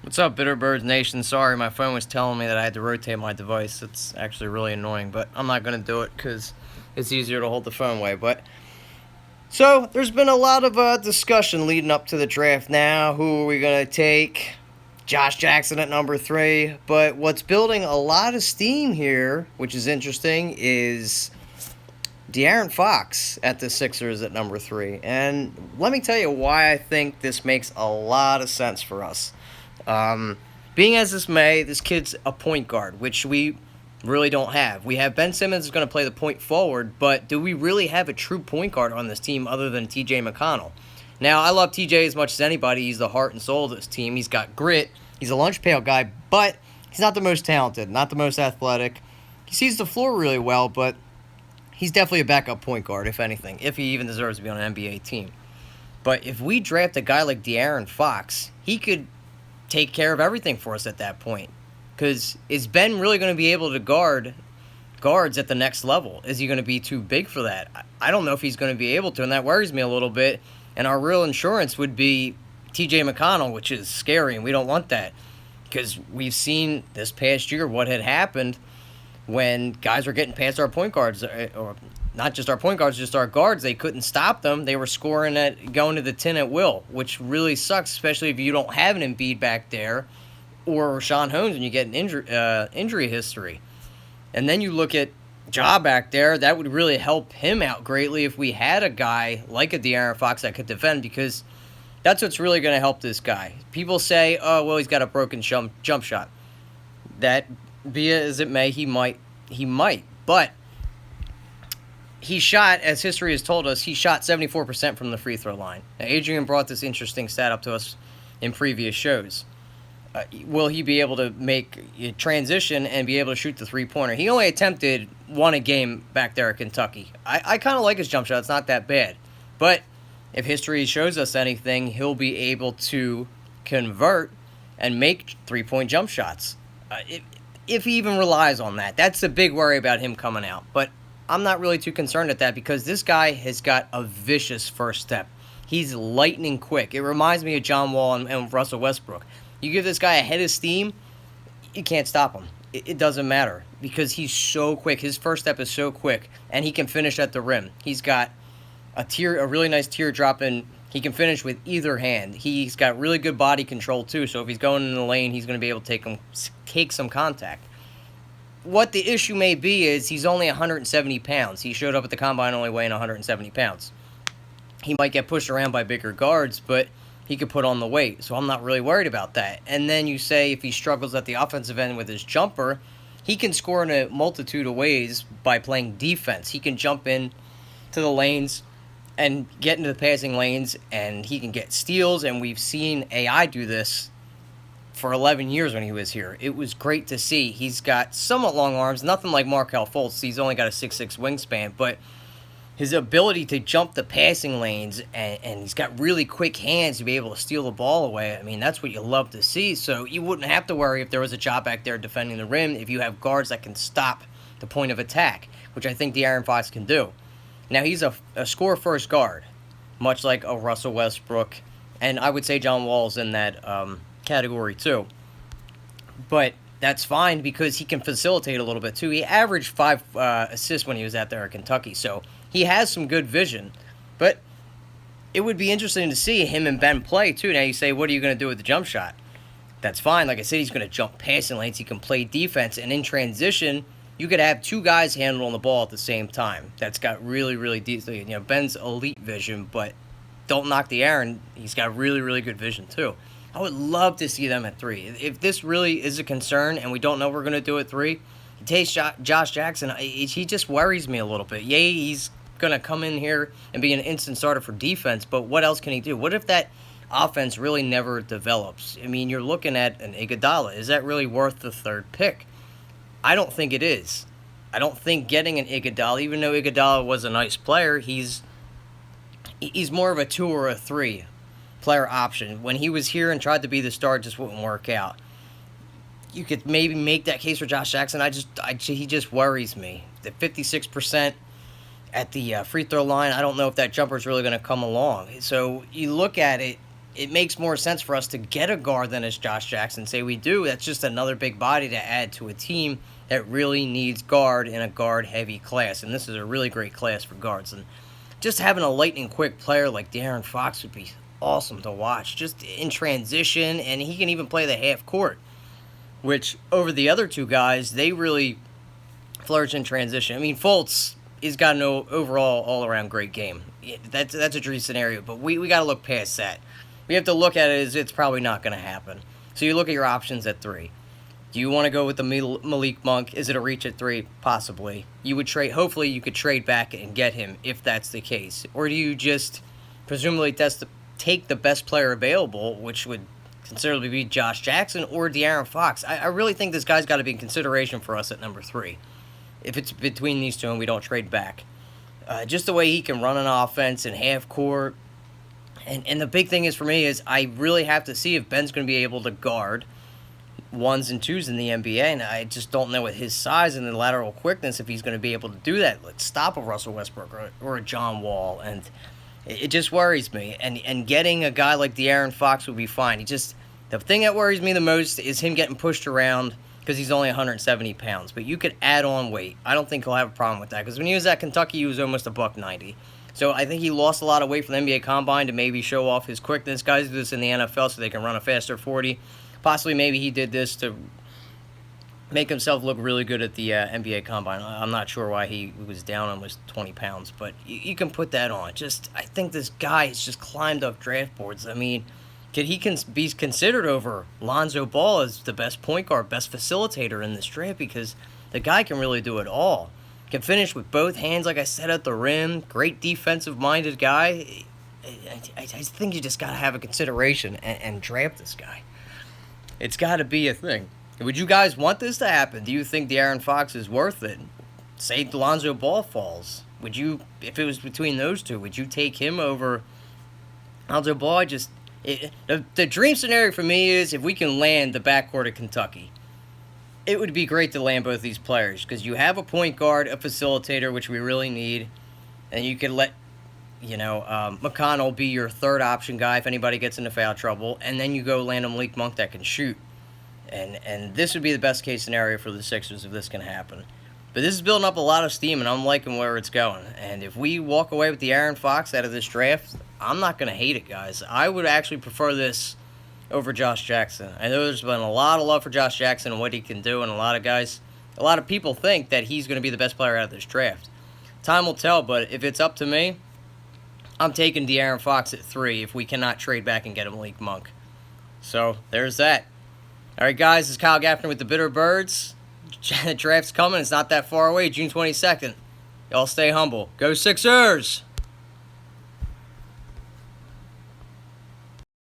What's up, Bitterbirds Nation? Sorry, my phone was telling me that I had to rotate my device. It's actually really annoying, but I'm not going to do it because it's easier to hold the phone way. So, there's been a lot of discussion leading up to the draft now. Who are we going to take? Josh Jackson at number 3. But what's building a lot of steam here, which is interesting, is De'Aaron Fox at the Sixers at number 3. And let me tell you why I think this makes a lot of sense for us. Being as this may, this kid's a point guard, which we really don't have. We have Ben Simmons who's going to play the point forward, but do we really have a true point guard on this team other than TJ McConnell? Now, I love TJ as much as anybody. He's the heart and soul of this team. He's got grit. He's a lunch pail guy, but he's not the most talented, not the most athletic. He sees the floor really well, but he's definitely a backup point guard, if anything, if he even deserves to be on an NBA team. But if we draft a guy like De'Aaron Fox, he could take care of everything for us at that point. Because is Ben really going to be able to guard guards at the next level? Is he going to be too big for that? I don't know if he's going to be able to, and that worries me a little bit. And our real insurance would be TJ McConnell, which is scary, and we don't want that. Because we've seen this past year what had happened when guys were getting past our point guards, or not just our point guards, just our guards. They couldn't stop them. They were scoring going to the 10 at will, which really sucks, especially if you don't have an Embiid back there or Sean Holmes when you get an injury history. And then you look at Ja back there. That would really help him out greatly if we had a guy like a De'Aaron Fox that could defend, because that's what's really going to help this guy. People say, oh, well, he's got a broken jump shot. That, be it as it may, he might. But he shot, as history has told us, he shot 74% from the free throw line. Now, Adrian brought this interesting stat up to us in previous shows. Will he be able to make a transition and be able to shoot the three-pointer? He only attempted one a game back there at Kentucky. I kind of like his jump shot. It's not that bad. But if history shows us anything, he'll be able to convert and make three-point jump shots. If he even relies on that. That's a big worry about him coming out. But I'm not really too concerned at that, because this guy has got a vicious first step. He's lightning quick. It reminds me of John Wall and Russell Westbrook. You give this guy a head of steam, you can't stop him. It doesn't matter, because he's so quick. His first step is so quick, and he can finish at the rim. He's got a really nice teardrop, and he can finish with either hand. He's got really good body control too, so if he's going in the lane, he's going to be able to take some contact. What the issue may be is he's only 170 pounds. He showed up at the combine only weighing 170 pounds. He might get pushed around by bigger guards, but he could put on the weight, so I'm not really worried about that. And then you say if he struggles at the offensive end with his jumper, he can score in a multitude of ways by playing defense. He can jump in to the lanes and get into the passing lanes, and he can get steals, and we've seen AI do this for 11 years when he was here. It was great to see. He's got somewhat long arms, nothing like Markelle Fultz. He's only got a 6'6" wingspan, but his ability to jump the passing lanes, and he's got really quick hands to be able to steal the ball away. I mean, that's what you love to see. So you wouldn't have to worry if there was a job back there defending the rim if you have guards that can stop the point of attack, which I think De'Aaron Fox can do. Now, he's a score-first guard, much like a Russell Westbrook, and I would say John Wall's in that category too. But that's fine, because he can facilitate a little bit too. He averaged 5 assists when he was out there at Kentucky, so he has some good vision. But it would be interesting to see him and Ben play too. Now you say, what are you going to do with the jump shot? That's fine. Like I said, he's going to jump passing lanes. He can play defense. And in transition, you could have 2 guys handling the ball at the same time. That's got really, really deep. Ben's elite vision, but don't knock De'Aaron. He's got really, really good vision too. I would love to see them at 3. If this really is a concern and we don't know what we're going to do at 3, he takes Josh Jackson. He just worries me a little bit. Yeah, he's going to come in here and be an instant starter for defense, but what else can he do? What if that offense really never develops? I mean, you're looking at an Iguodala. Is that really worth the 3rd pick? I don't think it is. I don't think getting an Iguodala, even though Iguodala was a nice player, he's more of a 2 or a 3 player option. When he was here and tried to be the star, it just wouldn't work out. You could maybe make that case for Josh Jackson. He just worries me. The 56% at the free throw line, I don't know if that jumper is really going to come along. So you look at it, it makes more sense for us to get a guard than as Josh Jackson. Say we do, that's just another big body to add to a team that really needs guard in a guard-heavy class. And this is a really great class for guards. And just having a lightning-quick player like De'Aaron Fox would be awesome to watch, just in transition, and he can even play the half court, which over the other two guys, they really flourish in transition. I mean, Fultz has got an overall all-around great game. That's a dream scenario, but we got to look past that. We have to look at it as it's probably not going to happen. So you look at your options at 3. Do you want to go with the Malik Monk? Is it a reach at 3? Possibly. You would trade. Hopefully, you could trade back and get him if that's the case. Or do you just presumably take the best player available, which would considerably be Josh Jackson or De'Aaron Fox? I really think this guy's got to be in consideration for us at number 3. If it's between these two and we don't trade back. Just the way he can run an offense in half court. And the big thing is for me is I really have to see if Ben's going to be able to guard 1s and 2s in the NBA. And I just don't know with his size and the lateral quickness if he's going to be able to do that. Let's stop a Russell Westbrook or a John Wall. And it just worries me. And getting a guy like De'Aaron Fox would be fine. The thing that worries me the most is him getting pushed around because he's only 170 pounds. But you could add on weight. I don't think he'll have a problem with that. Because when he was at Kentucky, he was almost a $190. So I think he lost a lot of weight for the NBA Combine to maybe show off his quickness. Guys do this in the NFL so they can run a faster 40. Possibly maybe he did this to make himself look really good at the NBA Combine. I'm not sure why he was down almost 20 pounds. But you can put that on. I think this guy has just climbed up draft boards. I mean, could he be considered over Lonzo Ball as the best point guard, best facilitator in this draft? Because the guy can really do it all. Can finish with both hands, like I said, at the rim. Great defensive-minded guy. I think you just got to have a consideration and draft this guy. It's got to be a thing. Would you guys want this to happen? Do you think De'Aaron Fox is worth it? Say Lonzo Ball falls. Would you, if it was between those two, would you take him over Lonzo Ball? The dream scenario for me is if we can land the backcourt at Kentucky. It would be great to land both these players because you have a point guard, a facilitator, which we really need, and you could let, McConnell be your third option guy if anybody gets into foul trouble, and then you go land a Malik Monk that can shoot. And this would be the best case scenario for the Sixers if this can happen. But this is building up a lot of steam, and I'm liking where it's going. And if we walk away with De'Aaron Fox out of this draft, I'm not going to hate it, guys. I would actually prefer this over Josh Jackson. I know there's been a lot of love for Josh Jackson and what he can do, and a lot of people think that he's going to be the best player out of this draft. Time will tell, but if it's up to me, I'm taking De'Aaron Fox at 3 if we cannot trade back and get a Malik Monk. So, there's that. All right, guys, this is Kyle Gaffner with the Bitter Birds. The draft's coming. It's not that far away, June 22nd. Y'all stay humble. Go Sixers!